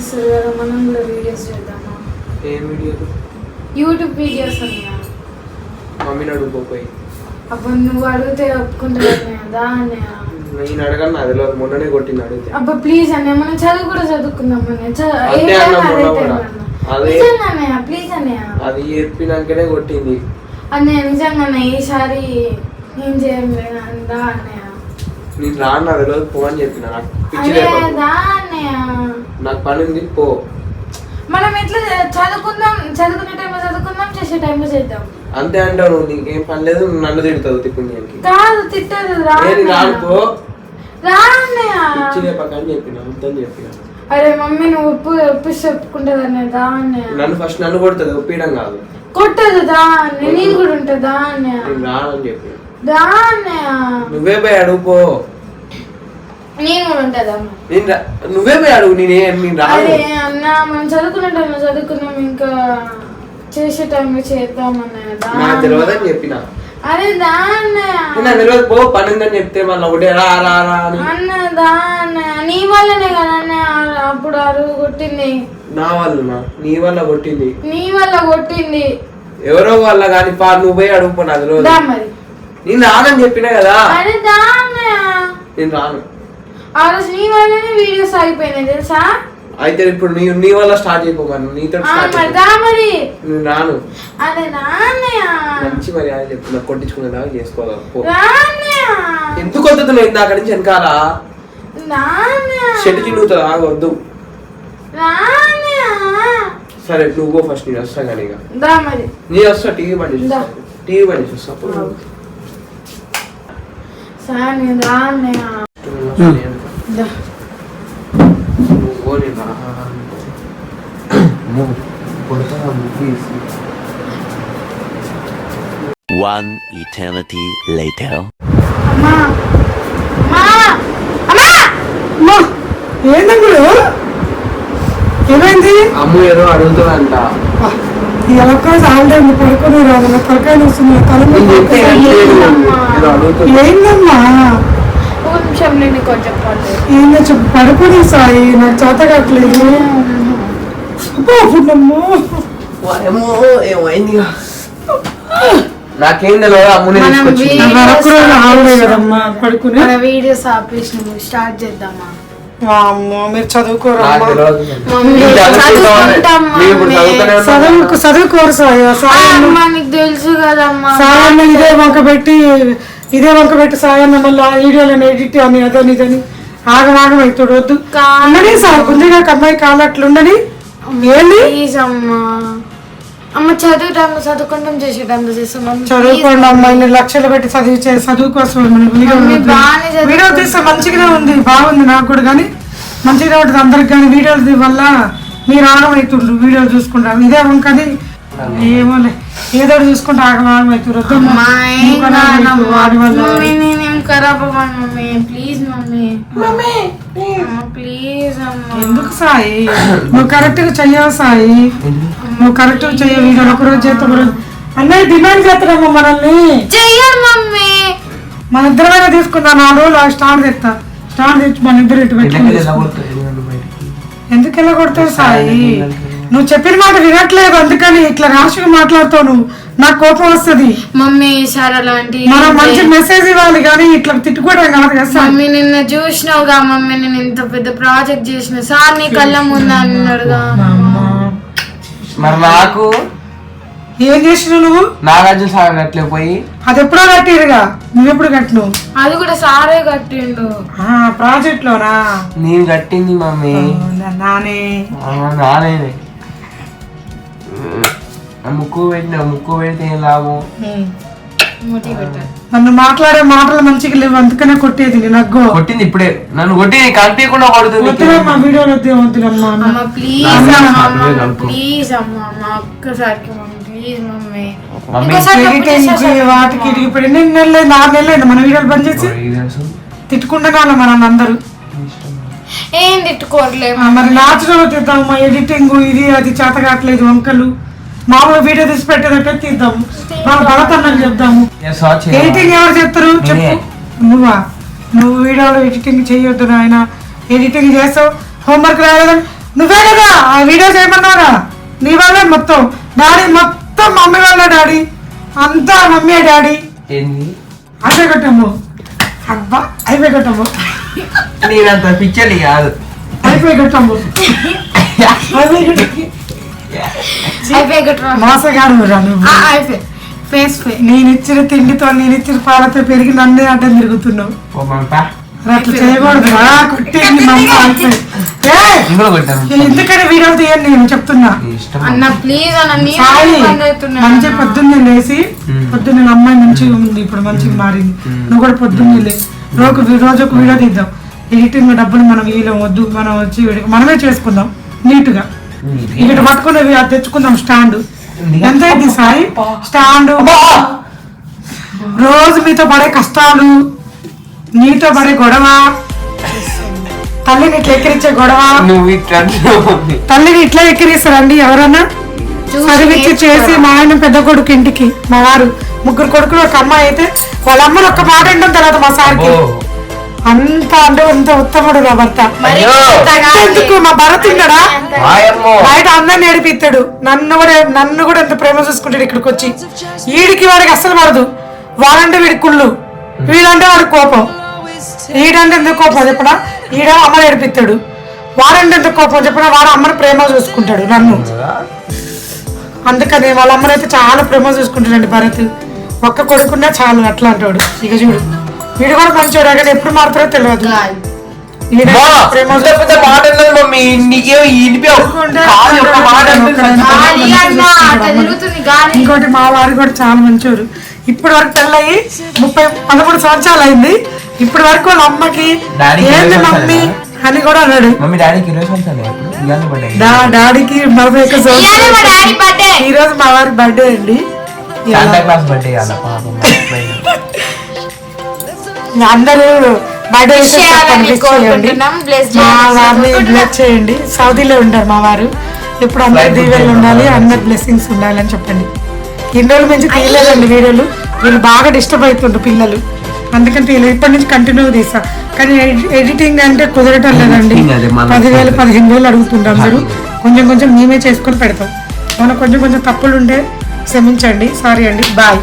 చేస్తారు కదా, మనం కూడా వీడియోస్ చేద్దామా? ఏం వీడియోలు? యూట్యూబ్ వీడియోస్ అన్నయ్య. మమ్మీని అడుగుపోయి. అబ్బా నువ్వు అడిగితే ఒప్పుకుంటావు అన్నయ్య. అన్నయ్య నేను అడగను, అదిలో మొన్ననే కొట్టింది అడిగితే. అబ్బా ప్లీజ్ అన్నయ్య, మనం చదువు కూడా చదువుకుందాం అన్నయ్య. అన్నయ్య ప్లీజ్ అన్నయ్య. అది చెప్పినాకనే కొట్టింది అన్నయ్య. నిజంగా అన్నయ్య ఈసారి ఏం చేయలేదు అందా అన్నయ్య. నేను రాను, అదిలో పో అని చెప్పిన. నాకు పని ఉంది, పో. మనం ఎట్లా చదువుకుందాం, చదువుకునే టైంలో చదువుకుందాం, చేసే టైంలో చేద్దాం. అంతే అంటావు నువ్వు. నీకేం పని లేదు, నన్ను తిడతావు. తిప్పునికి కాదు, తిట్టదు. రాను పో. రాన్నయ్య పక్కన చెప్పిన, వద్దని చెప్పిన. అరే మమ్మీ నువ్వు ఒప్పిస్తే ఒప్పుకుంటది అన్నయ్య. దా అన్నయ్య. నన్ను ఫస్ట్ నన్ను కొడుతుంది, ఒప్పియడం కాదు. కొట్టదు. దా అన్నయ్య, నేను కూడా ఉంటుందా అన్నయ్య. రానని చెప్పి దా అన్నయ్య. నువ్వే పోయి అడుగుపో. నేను కూడా ఉంటుందా? నువ్వే పోయి అడుగు. నేను రాను. అరే అన్న, మనం చదువుకునే టైంలో చదువుకున్నాం, ఇంకా చేసే టైంలో చేద్దాం అన్నయ్య. నాకు తెలియదని చెప్పిన. అరే దా అన్నయ్య. తెలియదు, పో. పని ఉందని చెప్తే మళ్ళీ ఒకటే రా రా రా అని. అన్న దా అన్నయ్య, నీ వల్లనే కదా అన్నయ్య అప్పుడు అరుగు కొట్టింది. నా వల్ల? నీ వల్ల కొట్టింది. నీ వల్ల కొట్టింది. ఎవరో వల్ల కానీ పా, నువ్వు పోయి అడుగుపో. నాకు తెలియదు. మరి నేను రానని చెప్పినా కదా. అరే దా అన్నయ్య. నేను రాను. ఆ రోజు నీ వల్లనే వీడియోస్ అయిపోయినాయి తెలుసా. అయితే ఇప్పుడు నీ వల్ల స్టార్ట్ అయిపోమను. నీతో మరి నేను రాను. అదే అన్నయ్య. మంచి మరి అని చెప్తున్నా, కొట్టించుకునేదాకా చేసుకోవాలి. ఎందుకు ఎందుకు వద్దు ఇందాక నుంచి వెనకాల చెట్టు చిన్నుతుంది. ఆగొద్దు. సరే నువ్వు ఫస్ట్. నేను వస్తా కానీ ఇక నీ వస్తా. టీవీ బండి టీవీ బండి చూస్తా. అప్పుడు One eternity later. ఏంటంటే ఏమైంది? అమ్ము ఏదో అడుగుతుందంట. ఎలా ఆల్రెడీ పడుకుని రాదు. నా పక్కన వస్తుంది. ఏందమ్మా? ఏందో చెప్పు. పడుకుని సాయి, నాకు చేత కావట్లేదు. నాకేం తెలియదు. అమ్ముని కదమ్మా పడుకుని. వీడియోస్ ఆపేసిన స్టార్ట్ చేద్దామా? మీరు చదువుకోరు. తెలుసు కదమ్మా. సాయన్న ఇదే వంక పెట్టి సాయన్న మళ్ళీ వీడియోలను ఎడిట్ అని అదని ఇదని ఆగమాగం అవుతాడు. వద్దు ఉండని సార్, కొంచెంగా అమ్మాయి కాలు అట్లుండని. అమ్మ చదువు టైంలో చదువుకుంటాం, చేసే టైంలో చేస్తాం. చదువుకోండి అమ్మాయిని లక్షలు పెట్టి చదువు కోసం వీడియో తీస్తే మంచిగానే ఉంది, బాగుంది నాకు కూడా. కానీ మంచిగా ఉంటుంది అందరికి. కానీ వీడియోలు వల్ల మీరు ఆగమవుతుండ్రు. వీడియోలు చూసుకుంటారు. ఇదే వంకది ఏమోలే, ఏదో చూసుకుంటే ఆగమాగం అవుతారు. ఎందుకు సాయి? నువ్వు కరెక్ట్ గా చెయ్యవు సాయి. నువ్వు కరెక్ట్ గా చెయ్యవు. వీడియోలు ఒకరోజు చేస్తా. అన్నయ్య డిమాండ్ చేస్తారమ్మా మనల్ని. మన ఇద్దరైనా తీసుకుందా 4 రోజులు స్టాండ్ తెస్తా. స్టాండ్ తెచ్చి మన ఇద్దరు ఇటు పెట్టుకుంటా. ఎందుకు ఎలా కొడతావు సాయి? నువ్వు చెప్పిన మాట వినట్లేదు, అందుకని ఇట్లా రాష్గా మాట్లాడుతావు. నువ్వు నాకు కోపం వస్తుంది. మమ్మీ సార్ అలాంటి మనం మంచి మెసేజ్ ఇవ్వాలి కానీ ఇట్లా తిట్టుకోవడం కాదు కదా సార్. మమ్మీ నిన్న చూసినావుగా మమ్మీ, నేను ఇంత పెద్ద ప్రాజెక్ట్ చేసిన సార్ నీ కళ్ళ ముందు అన్నాడుగా. మరి నాకు ఏం చేసినావు నువ్వు? నాగార్జున సార్ కట్టలే పోయి. అది ఎప్పుడో కట్టిరుగా, నువ్వెప్పుడు కట్టినావు? అది కూడా సారే కట్టిండు. ప్రాజెక్ట్ లోనా? నేను కట్టింది మమ్మీ. నానే ముక్కు పెడితే ఏం లాభం? నన్ను మాట్లాడే మాటలు మంచిగా లేవు, అందుకనే కొట్టేది. నగ్గు కొట్టింది ఇప్పుడే, నన్ను కొట్టింది కనిపించకుండా కొడుతుంది. వద్దులమ్మా వీడియోలు వద్దులమ్మా. ప్లీజ్ అమ్మా ఒక్కసారికి వాటికి ఇప్పుడు 8 నెలలు 4 నెలలు మన వీడియోలు బంద్ చేసి తిట్టుకుంటున్నా మనం అందరూ. ఏం తిట్టుకోవట్లేదు. మరి నాచురల్ తీద్దామమ్మా. ఎడిటింగ్ ఇది అది చేత కావట్లేదు. వంకలు మామూలు వీడియో తీసి పెట్టేదట్టే తీద్దాము. భరతన్నకు చెప్దాము. ఎడిటింగ్ ఎవరు చెప్తారు చెప్పు? నువ్వు వీడియోలో ఎడిటింగ్ చేయొద్దు నాయన. ఎడిటింగ్ చేస్తావు, హోంవర్క్ రాలేదని నువ్వే కదా వీడియో చేయమన్నారా నీ వల్లే మొత్తం డాడీ మొత్తం మమ్మీ వల్ల డాడీ అంతా మమ్మీ డాడీ అయిపోయి కొట్టము అబ్బా అయిపోయి కొట్టము నేనంత పిచ్చలి కాదు అయిపోయి కొట్టము మోసగాడు నేను ఇచ్చిన తిండితో నేను ఇచ్చిన పాలతో పెరిగి నన్నే అడ్డం తిరుగుతున్నావు అట్లా చేయకూడదు ఎందుకని వీడియో తీయండి నేను చెప్తున్నా మంచిగా పొద్దున్నే లేసి పొద్దున్న అమ్మాయి మంచిగా ఉంది ఇప్పుడు మంచిగా మారింది నువ్వు కూడా పొద్దున్నే లేసి రోజు ఒక వీడియో తీద్దాం ఎడిటింగ్ డబ్బులు మనం వీలో వద్దు మనం వచ్చి మనమే చేసుకుందాం నీట్ గా ఇక్కడ పట్టుకునేవి తెచ్చుకుందాం స్టాండ్ ఎంత అయింది సాయి స్టాండ్ రోజు మీతో పడే కష్టాలు నీతో పడే గొడవ తల్లిని ఇట్లా ఎక్కిరించే గొడవ తల్లిని ఇట్లా ఎక్కిరిస్తారండి ఎవరన్నా చదివిచ్చి చేసి మా ఆయన పెద్ద కొడుకు ఇంటికి మా వారు ముగ్గురు కొడుకులు ఒక అమ్మాయి అయితే వాళ్ళ అమ్మని ఒక్క మాట అంటాం తర్వాత మా సార్కి అంత అంటే అంత ఉత్తముడు నా భర్త ఎందుకు మా భరత్ ఉన్నాడా బయట అందరిని ఏడిపిస్తాడు నన్ను కూడా ఎంత ప్రేమ చూసుకుంటాడు ఇక్కడికి వచ్చి వీడికి వాడికి అస్సలు పడదు వాడంటే వీడి కుళ్ళు వీడంటే వాడికి కోపం ఈడంటే ఎందుకు కోపం చెప్పడా ఈడ అమ్మని ఏడిపిస్తాడు వాడంటే ఎందుకు కోపం చెప్పడా వాడు అమ్మని ప్రేమ చూసుకుంటాడు నన్ను అందుకని వాళ్ళ అమ్మని అయితే చాలా ప్రేమ చూసుకుంటాడండి భరత్ ఒక్క కొడుకున్నా చాలు అట్లా అంటాడు ఇక చూడు వీడు కూడా మంచోడు కానీ ఎప్పుడు మారుతారో తెలియదు ఇంకోటి మా వారు కూడా చాలా మంచోరు ఇప్పటి వరకు పెళ్ళయి 13 సంవత్సరాలు అయింది ఇప్పటి వరకు వాళ్ళ అమ్మకి ఏంది మమ్మీ అని కూడా అన్నాడు డాడీకి 41 సంవత్సరాలు ఈ రోజు మా వారి బర్త్డే అండి అందరూ బర్త్డే బ్లెస్ చేయండి సౌదీలో ఉంటారు మా వారు ఇప్పుడు అందరు దీవెనలు ఉండాలి అందరు బ్లెస్సింగ్స్ ఉండాలి అని చెప్పండి ఇన్ని రోజుల నుంచి తీయలేదండి వీడియోలు వీళ్ళు బాగా డిస్టర్బ్ అవుతుండ్రు పిల్లలు అందుకని ఇప్పటి నుంచి కంటిన్యూ తీసా కానీ ఎడిటింగ్ అంటే కుదరటం లేదండి 10,000 15,000 అడుగుతుంటాం అందరూ కొంచెం కొంచెం మేమే చేసుకొని పెడతాం మనం కొంచెం తప్పులు ఉంటే క్షమించండి సారీ అండి బాయ్